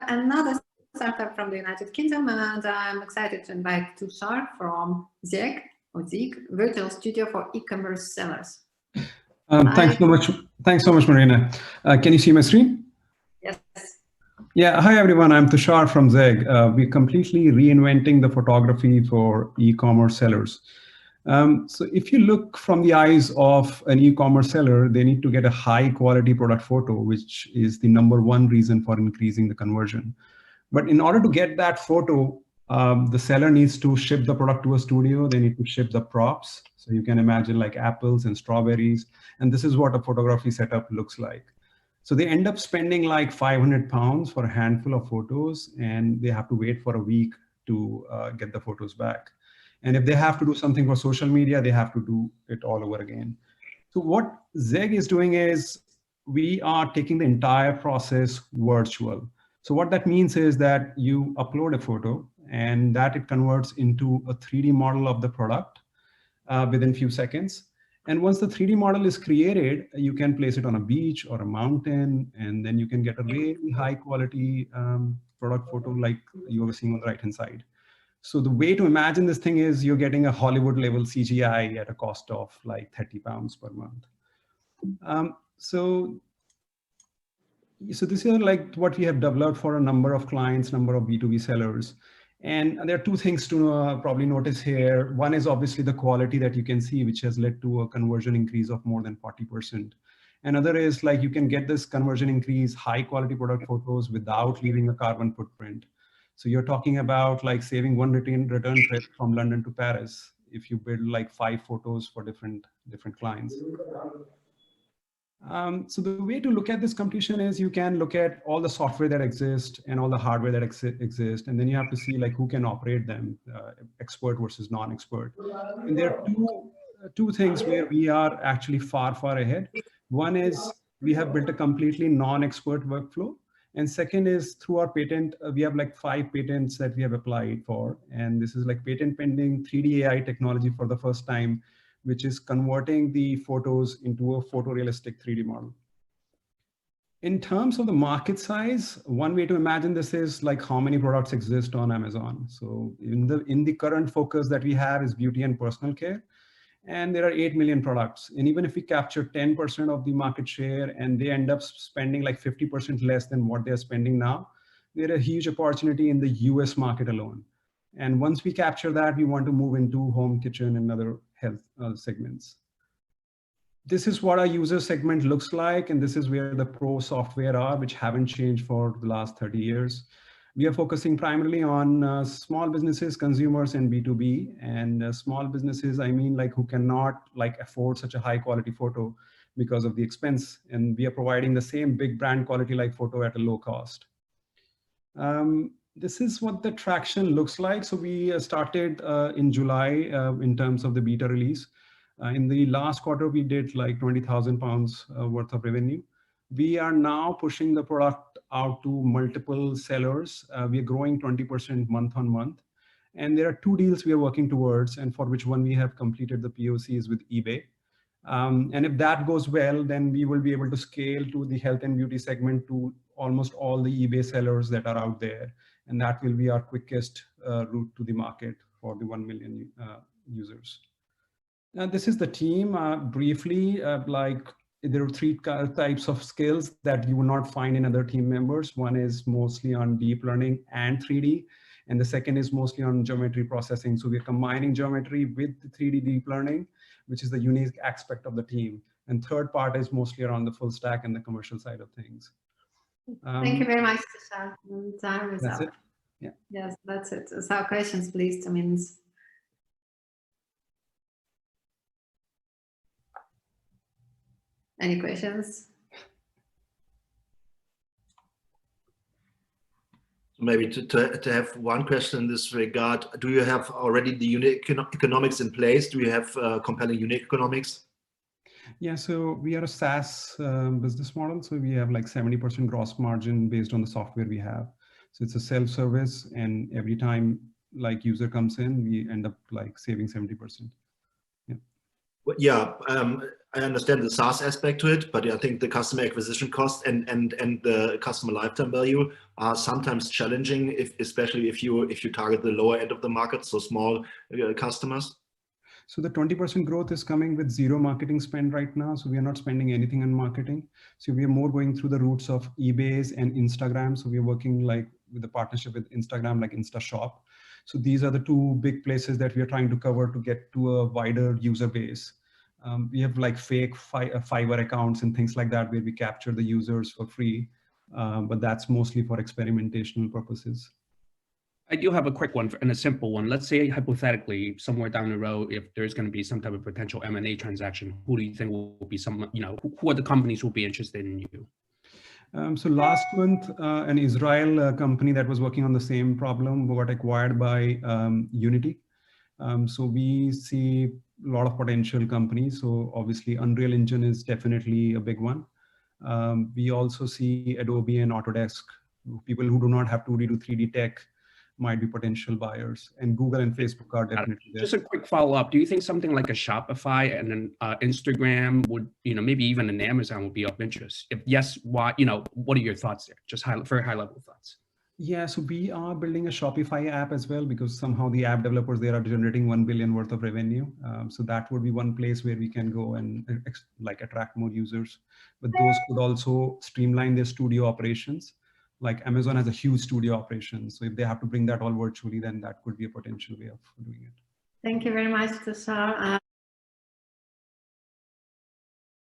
another startup from the United Kingdom, and I'm excited to invite Tushar from Zeg, or Zeg, virtual studio for e-commerce sellers. Thanks so much. Thanks so much, Marina. Can you see my screen? Yes. Yeah. Hi, everyone. I'm Tushar from Zeg. We're completely reinventing the photography for e-commerce sellers. So if you look from the eyes of an e-commerce seller, they need to get a high quality product photo, which is the #1 reason for increasing the conversion. But in order to get that photo, the seller needs to ship the product to a studio. They need to ship the props. So you can imagine like apples and strawberries. And this is what a photography setup looks like. So they end up spending like £500 for a handful of photos, and they have to wait for a week to get the photos back. And if they have to do something for social media, they have to do it all over again. So what Zeg is doing is we are taking the entire process virtual. So what that means is that you upload a photo and that it converts into a 3D model of the product within a few seconds. And once the 3D model is created, you can place it on a beach or a mountain, and then you can get a really high quality product photo like you were seeing on the right-hand side. So the way to imagine this thing is you're getting a Hollywood level CGI at a cost of like £30 per month. So this is like what we have developed for a number of clients, number of B2B sellers. And there are two things to probably notice here. One is obviously the quality that you can see, which has led to a conversion increase of more than 40%. Another is like you can get this conversion increase, high quality product photos without leaving a carbon footprint. So you're talking about like saving one return trip from London to Paris if you build like 5 photos for different clients. So the way to look at this competition is you can look at all the software that exists and all the hardware that exists, and then you have to see like who can operate them, expert versus non-expert. And there are two things where we are actually far ahead. One is we have built a completely non-expert workflow. And second is through our patent, we have like 5 patents that we have applied for. And this is like patent pending 3D AI technology for the first time, which is converting the photos into a photorealistic 3D model. In terms of the market size, one way to imagine this is like how many products exist on Amazon. So in the current focus that we have is beauty and personal care. And there are 8 million products. And even if we capture 10% of the market share and they end up spending like 50% less than what they're spending now, there's a huge opportunity in the US market alone. And once we capture that, we want to move into home, kitchen, and other health segments. This is what our user segment looks like. And this is where the pro software are, which haven't changed for the last 30 years. We are focusing primarily on small businesses, consumers, and B2B. And small businesses, I mean, like who cannot like afford such a high quality photo because of the expense. And we are providing the same big brand quality like photo at a low cost. This is what the traction looks like. So we started in July in terms of the beta release. In the last quarter, we did like £20,000 worth of revenue. We are now pushing the product out to multiple sellers. We are growing 20% month on month. And there are 2 deals we are working towards, and for which one we have completed the POCs with eBay. And if that goes well, then we will be able to scale to the health and beauty segment to almost all the eBay sellers that are out there. And that will be our quickest route to the market for the 1 million users. Now, this is the team. Briefly, like there are 3 types of skills that you will not find in other team members. One is mostly on deep learning and 3D. And the second is mostly on geometry processing. So we're combining geometry with the 3D deep learning, which is the unique aspect of the team. And third part is mostly around the full stack and the commercial side of things. Thank you very much, Tushar. Time is that's up. it. Yeah. Yes, that's it. So questions, please. I mean, any questions? Maybe to have one question in this regard, do you have already the unit economics in place? Do you have compelling unit economics? Yeah, so we are a SaaS business model. So we have like 70% gross margin based on the software we have. So it's a self-service, and every time like user comes in, we end up like saving 70%. Yeah. Yeah, I understand the SaaS aspect to it, but I think the customer acquisition cost and the customer lifetime value are sometimes challenging, especially if you target the lower end of the market, so small customers. So the 20% growth is coming with zero marketing spend right now. So we are not spending anything on marketing. So we are more going through the routes of eBay's and Instagram. So we are working like with the partnership with Instagram, like InstaShop. So these are the two big places that we are trying to cover to get to a wider user base. We have like fake Fiverr accounts and things like that where we capture the users for free, but that's mostly for experimentational purposes. I do have a quick one and a simple one. Let's say hypothetically, somewhere down the road, if there's going to be some type of potential M&A transaction, who do you think will be some, who are the companies who will be interested in you? So last month, an Israel company that was working on the same problem got acquired by Unity. So we see a lot of potential companies. So obviously Unreal Engine is definitely a big one. We also see Adobe and Autodesk, people who do not have 2D to 3D tech might be potential buyers, and Google and Facebook are definitely there. Just a quick follow-up. Do you think something like a Shopify and an Instagram would, maybe even an Amazon would be of interest? If yes, why, what are your thoughts there? Just very high level thoughts. Yeah, so we are building a Shopify app as well, because somehow the app developers there are generating 1 billion worth of revenue. So that would be one place where we can go and like attract more users. But those could also streamline their studio operations. Like Amazon has a huge studio operation. So if they have to bring that all virtually, then that could be a potential way of doing it. Thank you very much, Tushar.